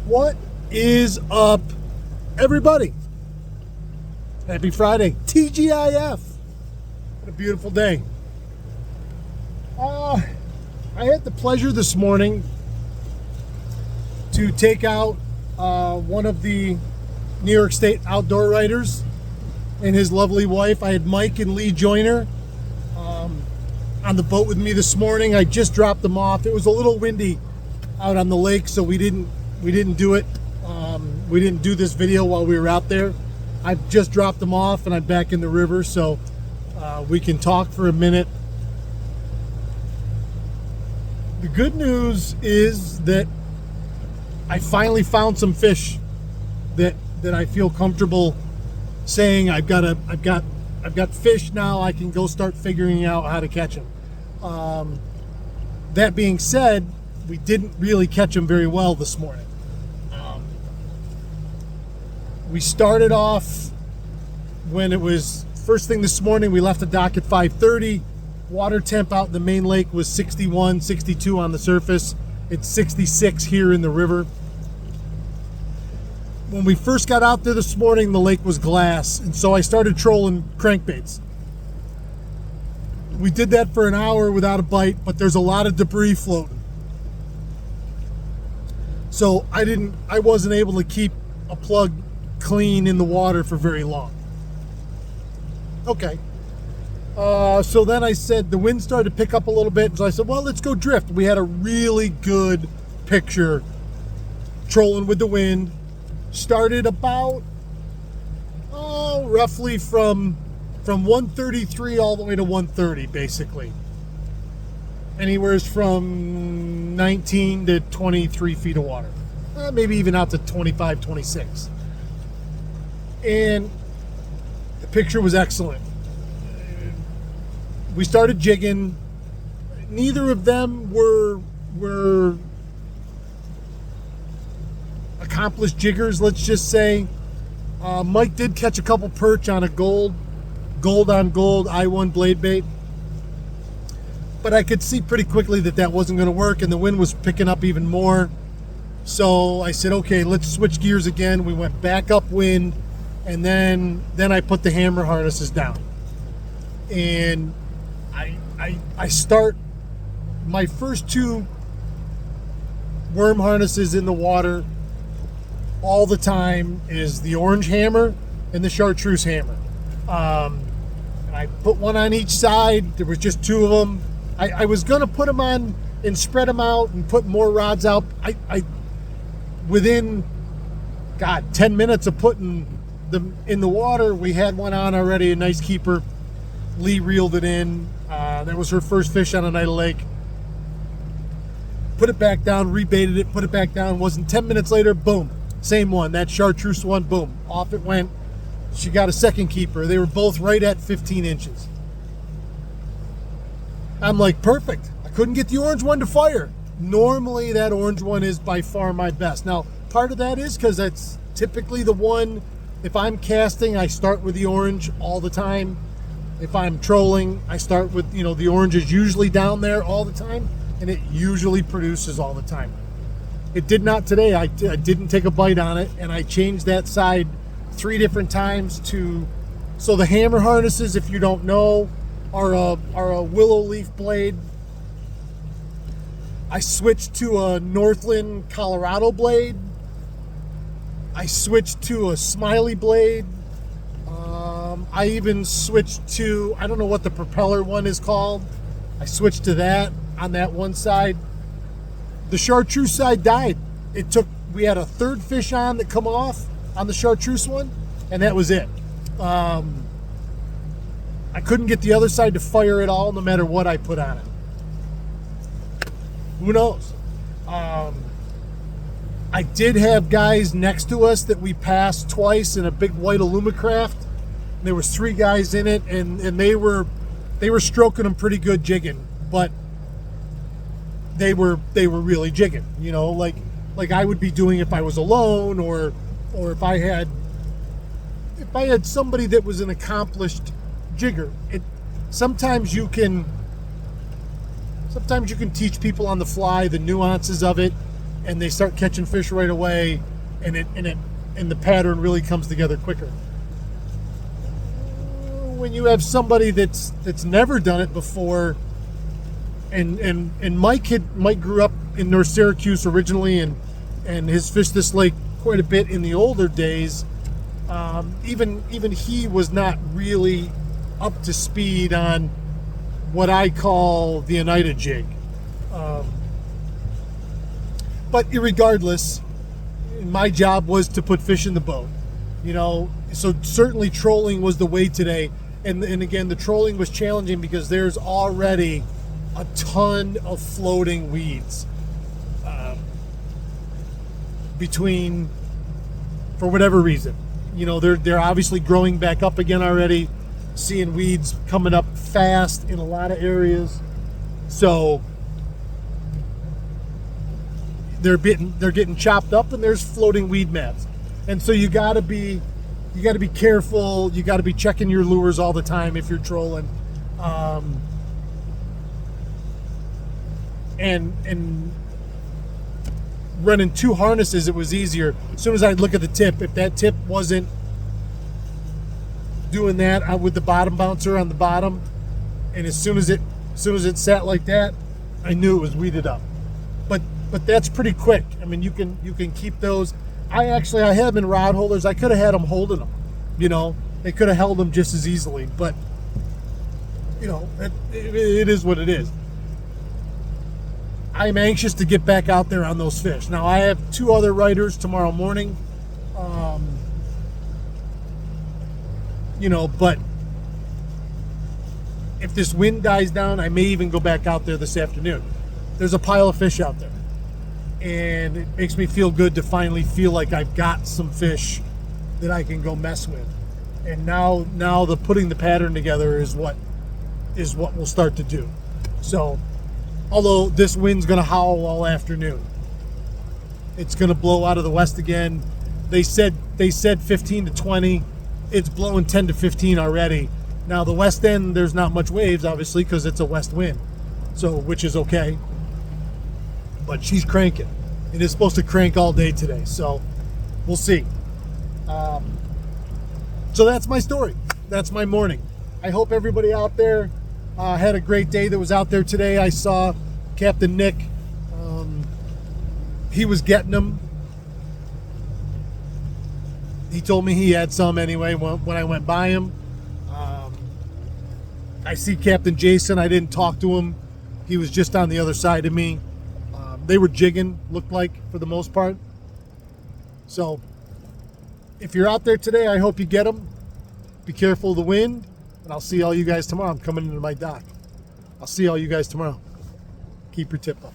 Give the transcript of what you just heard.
What is up, everybody? Happy Friday, TGIF. What a beautiful day. I had the pleasure this morning to take out one of the New York State outdoor writers and his lovely wife. I had Mike and Lee Joyner on the boat with me this morning. I just dropped them off. It was a little windy out on the lake, so we didn't do it. We didn't do this video while we were out there. I just dropped them off and I'm back in the river, so we can talk for a minute. The good news is that I finally found some fish that I feel comfortable saying I've got fish now. I can go start figuring out how to catch them. That being said, we didn't really catch them very well this morning. We started off when it was first thing this morning. We left the dock at 5:30. Water temp out in the main lake was 61, 62 on the surface. It's 66 here in the river. When we first got out there this morning, the lake was glass, and so I started trolling crankbaits. We did that for an hour without a bite, but there's a lot of debris floating. So I wasn't able to keep a plug clean in the water for very long. Okay. So then I said, the wind started to pick up a little bit, so I said, well, let's go drift. We had a really good picture trolling with the wind. Started about, roughly from 133 all the way to 130, basically. Anywhere from 19 to 23 feet of water. Maybe even out to 25, 26. And the picture was excellent. We started jigging. Neither of them were accomplished jiggers, let's just say. Mike did catch a couple perch on a gold on gold I1 blade bait, but I could see pretty quickly that wasn't going to work, and the wind was picking up even more. So I said, okay, let's switch gears again. We went back upwind, and then I put the hammer harnesses down, and I start my first two worm harnesses in the water all the time is the orange hammer and the chartreuse hammer. I put one on each side. There was just two of them. I was going to put them on and spread them out and put more rods out. Within 10 minutes of putting them in the water, we had one on already, a nice keeper. Lee reeled it in. That was her first fish on Oneida Lake. Put it back down, rebaited it, put it back down. Wasn't 10 minutes later, boom, same one. That chartreuse one, boom, off it went. She got a second keeper. They were both right at 15 inches. I'm like, perfect. I couldn't get the orange one to fire. Normally, that orange one is by far my best. Now, part of that is because that's typically the one, if I'm casting, I start with the orange all the time. If I'm trolling, I start with, the orange is usually down there all the time, and it usually produces all the time. It did not today. I didn't take a bite on it, and I changed that side 3 different times so the hammer harnesses, if you don't know, are a willow leaf blade. I switched to a Northland Colorado blade. I switched to a Smiley blade. I even switched to, I don't know what the propeller one is called. I switched to that on that one side. The chartreuse side died. We had a third fish on that come off on the chartreuse one, and that was it. I couldn't get the other side to fire at all, no matter what I put on it. Who knows? I did have guys next to us that we passed twice in a big white Alumacraft. There was 3 guys in it, and they were stroking them pretty good jigging, but they were really jigging, like I would be doing if I was alone, or if I had somebody that was an accomplished jigger. Sometimes you can teach people on the fly the nuances of it, and they start catching fish right away, and the pattern really comes together quicker. When you have somebody that's never done it before, and Mike grew up in North Syracuse originally, and has fished this lake quite a bit in the older days. Even he was not really up to speed on what I call the Oneida jig. But irregardless, my job was to put fish in the boat, so certainly trolling was the way today. And again, the trolling was challenging because there's already a ton of floating weeds between, for whatever reason. They're obviously growing back up again already, seeing weeds coming up fast in a lot of areas. So they're getting chopped up, and there's floating weed mats. And so you got to be careful. You got to be checking your lures all the time if you're trolling. And running two harnesses, it was easier. As soon as I'd look at the tip, if that tip wasn't doing that with the bottom bouncer on the bottom, and as soon as it sat like that, I knew it was weeded up. But that's pretty quick. I mean, you can keep those. I had them in rod holders. I could have had them holding them. They could have held them just as easily. But it is what it is. I'm anxious to get back out there on those fish. Now, I have 2 other riders tomorrow morning. But if this wind dies down, I may even go back out there this afternoon. There's a pile of fish out there, and it makes me feel good to finally feel like I've got some fish that I can go mess with. And now the putting the pattern together is what we'll start to do. So, although this wind's going to howl all afternoon, it's going to blow out of the west again. They said 15 to 20. It's blowing 10 to 15 already. Now the west end, there's not much waves, obviously, because it's a west wind, so which is okay. But she's cranking. It is supposed to crank all day today, so we'll see. So that's my story. That's my morning. I hope everybody out there had a great day that was out there today. I saw Captain Nick. He was getting them. He told me he had some anyway when I went by him. I see Captain Jason. I didn't talk to him. He was just on the other side of me. They were jigging, looked like, for the most part. So if you're out there today, I hope you get them. Be careful of the wind, and I'll see all you guys tomorrow. I'm coming into my dock. I'll see all you guys tomorrow. Keep your tip up.